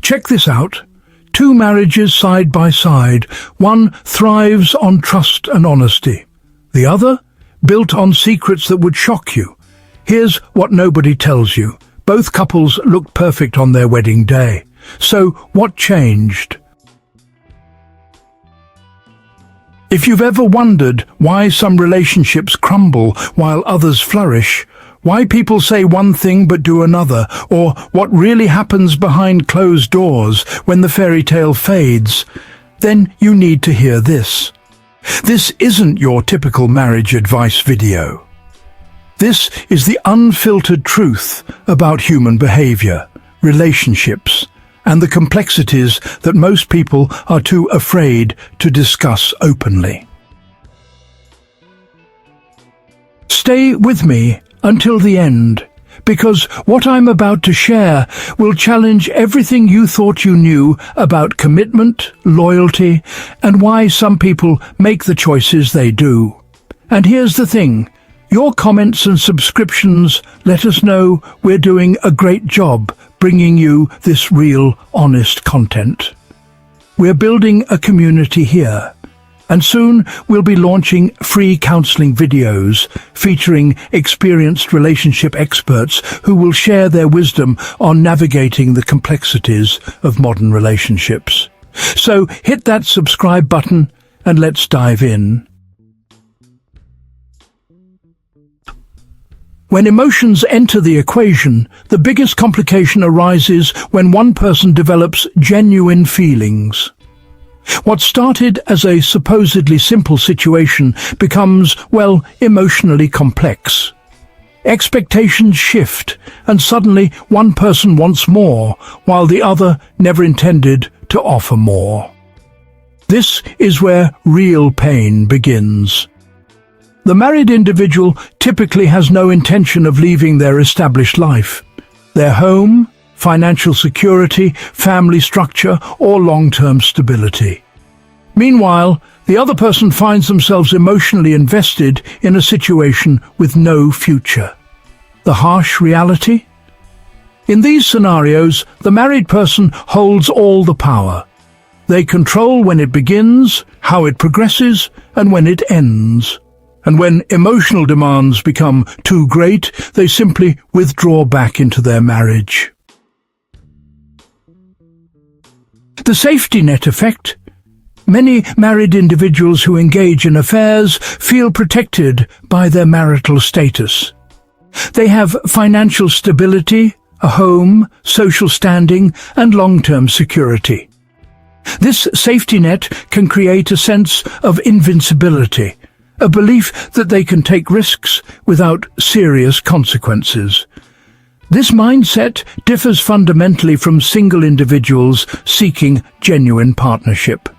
Check this out. Two marriages side by side. One thrives on trust and honesty. The other, built on secrets that would shock you. Here's what nobody tells you. Both couples looked perfect on their wedding day. So, what changed? If you've ever wondered why some relationships crumble while others flourish, why people say one thing but do another, or what really happens behind closed doors when the fairy tale fades, then you need to hear this. This isn't your typical marriage advice video. This is the unfiltered truth about human behavior, relationships, and the complexities that most people are too afraid to discuss openly. Stay with me until the end, because what I'm about to share will challenge everything you thought you knew about commitment, loyalty, and why some people make the choices they do. And here's the thing, your comments and subscriptions let us know we're doing a great job bringing you this real, honest content. We're building a community here, and soon we'll be launching free counseling videos featuring experienced relationship experts who will share their wisdom on navigating the complexities of modern relationships. So hit that subscribe button and let's dive in. When emotions enter the equation, the biggest complication arises when one person develops genuine feelings. What started as a supposedly simple situation becomes, well, emotionally complex. Expectations shift, and suddenly one person wants more, while the other never intended to offer more. This is where real pain begins. The married individual typically has no intention of leaving their established life, their home, financial security, family structure, or long-term stability. Meanwhile, the other person finds themselves emotionally invested in a situation with no future. The harsh reality? In these scenarios, the married person holds all the power. They control when it begins, how it progresses, and when it ends. And when emotional demands become too great, they simply withdraw back into their marriage. The safety net effect. Many married individuals who engage in affairs feel protected by their marital status. They have financial stability, a home, social standing, and long-term security. This safety net can create a sense of invincibility, a belief that they can take risks without serious consequences. This mindset differs fundamentally from single individuals seeking genuine partnership.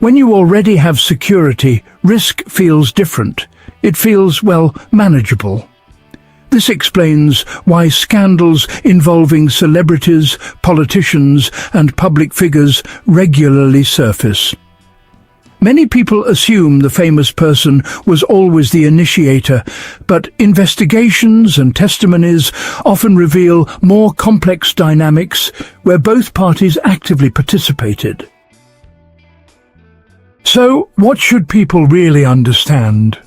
When you already have security, risk feels different. It feels, well, manageable. This explains why scandals involving celebrities, politicians, and public figures regularly surface. Many people assume the famous person was always the initiator, but investigations and testimonies often reveal more complex dynamics where both parties actively participated. So, what should people really understand?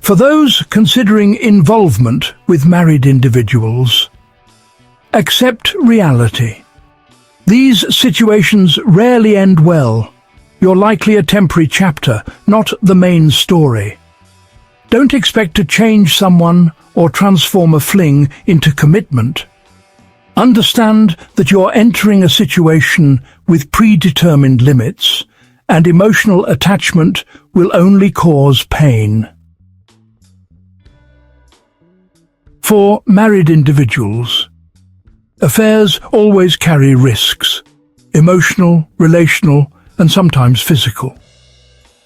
For those considering involvement with married individuals, accept reality. These situations rarely end well. You're likely a temporary chapter, not the main story. Don't expect to change someone or transform a fling into commitment. Understand that you're entering a situation with predetermined limits, and emotional attachment will only cause pain. For married individuals, affairs always carry risks, emotional, relational, and sometimes physical.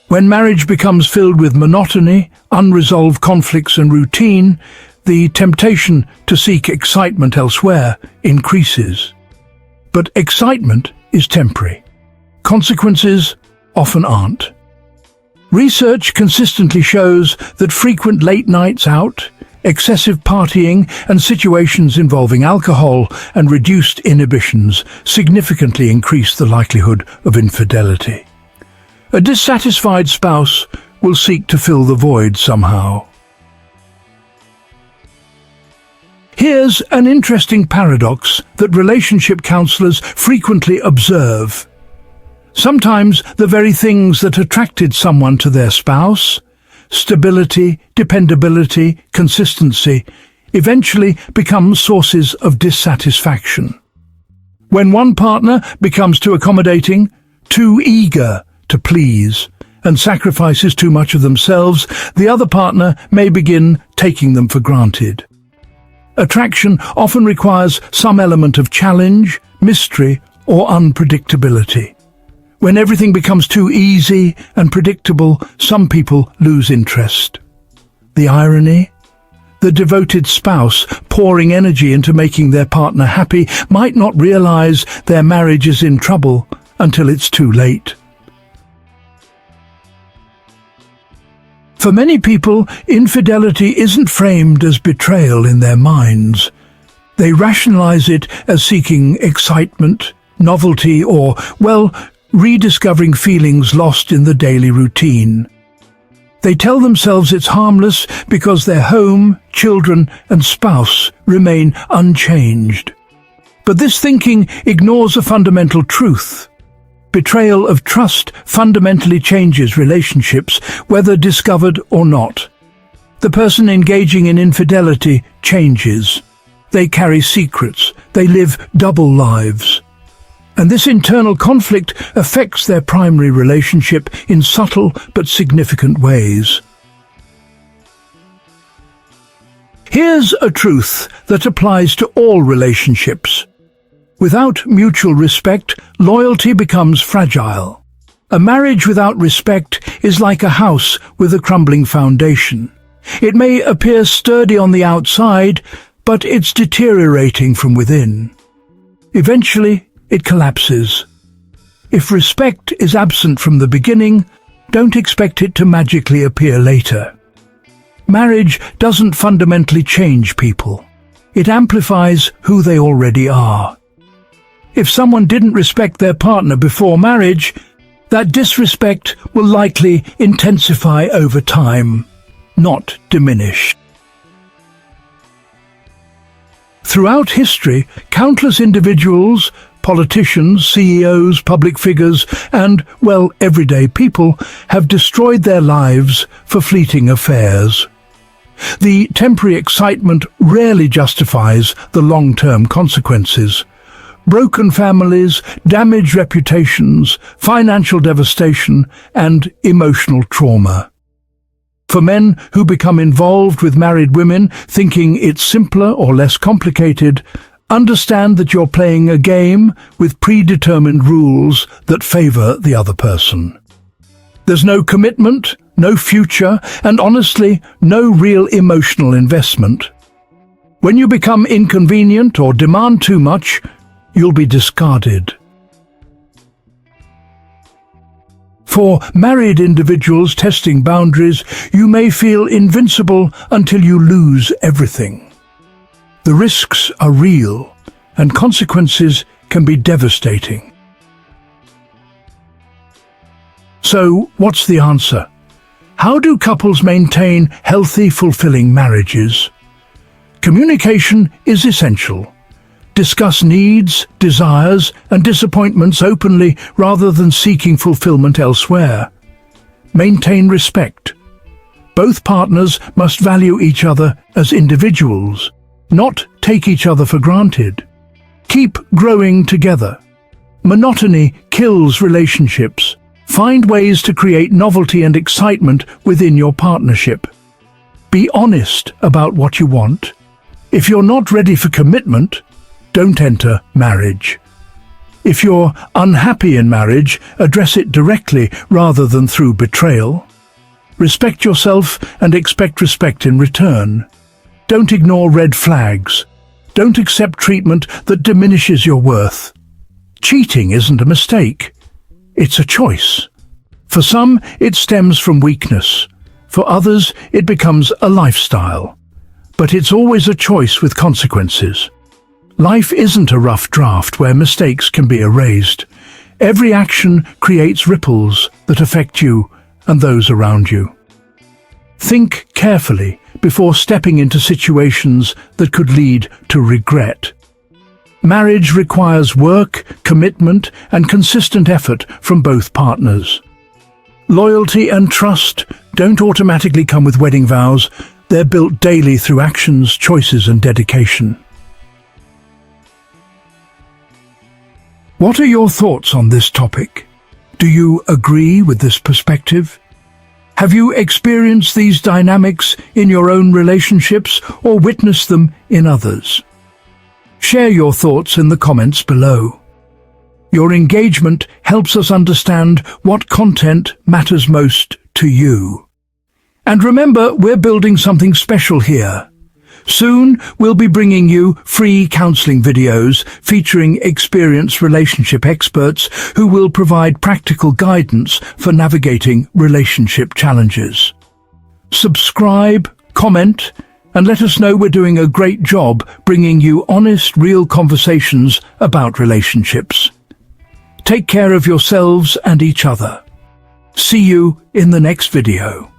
When marriage becomes filled with monotony, unresolved conflicts and routine, the temptation to seek excitement elsewhere increases. But excitement is temporary. Consequences often aren't. Research consistently shows that frequent late nights out, Excessive partying and situations involving alcohol and reduced inhibitions significantly increase the likelihood of infidelity. A dissatisfied spouse will seek to fill the void somehow. Here's an interesting paradox that relationship counselors frequently observe. Sometimes the very things that attracted someone to their spouse, stability, dependability, consistency, eventually become sources of dissatisfaction. When one partner becomes too accommodating, too eager to please, and sacrifices too much of themselves, the other partner may begin taking them for granted. Attraction often requires some element of challenge, mystery, or unpredictability. When everything becomes too easy and predictable, some people lose interest. The irony? The devoted spouse, pouring energy into making their partner happy, might not realize their marriage is in trouble until it's too late. For many people, infidelity isn't framed as betrayal in their minds. They rationalize it as seeking excitement, novelty, or, rediscovering feelings lost in the daily routine. They tell themselves it's harmless because their home, children, and spouse remain unchanged. But this thinking ignores a fundamental truth. Betrayal of trust fundamentally changes relationships, whether discovered or not. The person engaging in infidelity changes. They carry secrets. They live double lives. And this internal conflict affects their primary relationship in subtle but significant ways. Here's a truth that applies to all relationships. Without mutual respect, loyalty becomes fragile. A marriage without respect is like a house with a crumbling foundation. It may appear sturdy on the outside, but it's deteriorating from within. Eventually, it collapses. If respect is absent from the beginning, don't expect it to magically appear later. Marriage doesn't fundamentally change people. It amplifies who they already are. If someone didn't respect their partner before marriage, that disrespect will likely intensify over time, not diminish. Throughout history, countless individuals, politicians, CEOs, public figures, and, everyday people have destroyed their lives for fleeting affairs. The temporary excitement rarely justifies the long-term consequences. Broken families, damaged reputations, financial devastation, and emotional trauma. For men who become involved with married women thinking it's simpler or less complicated, understand that you're playing a game with predetermined rules that favor the other person. There's no commitment, no future, and honestly, no real emotional investment. When you become inconvenient or demand too much, you'll be discarded. For married individuals testing boundaries, you may feel invincible until you lose everything. The risks are real, and consequences can be devastating. So, what's the answer? How do couples maintain healthy, fulfilling marriages? Communication is essential. Discuss needs, desires, and disappointments openly rather than seeking fulfillment elsewhere. Maintain respect. Both partners must value each other as individuals, not take each other for granted. Keep growing together. Monotony kills relationships. Find ways to create novelty and excitement within your partnership. Be honest about what you want. If you're not ready for commitment, don't enter marriage. If you're unhappy in marriage, address it directly rather than through betrayal. Respect yourself and expect respect in return. Don't ignore red flags. Don't accept treatment that diminishes your worth. Cheating isn't a mistake. It's a choice. For some, it stems from weakness. For others, it becomes a lifestyle. but it's always a choice with consequences. Life isn't a rough draft where mistakes can be erased. Every action creates ripples that affect you and those around you. Think carefully before stepping into situations that could lead to regret. Marriage requires work, commitment, and consistent effort from both partners. Loyalty and trust don't automatically come with wedding vows. They're built daily through actions, choices, and dedication. What are your thoughts on this topic? Do you agree with this perspective? Have you experienced these dynamics in your own relationships or witnessed them in others? Share your thoughts in the comments below. Your engagement helps us understand what content matters most to you. And remember, we're building something special here. Soon, we'll be bringing you free counseling videos featuring experienced relationship experts who will provide practical guidance for navigating relationship challenges. Subscribe, comment, and let us know we're doing a great job bringing you honest, real conversations about relationships. Take care of yourselves and each other. See you in the next video.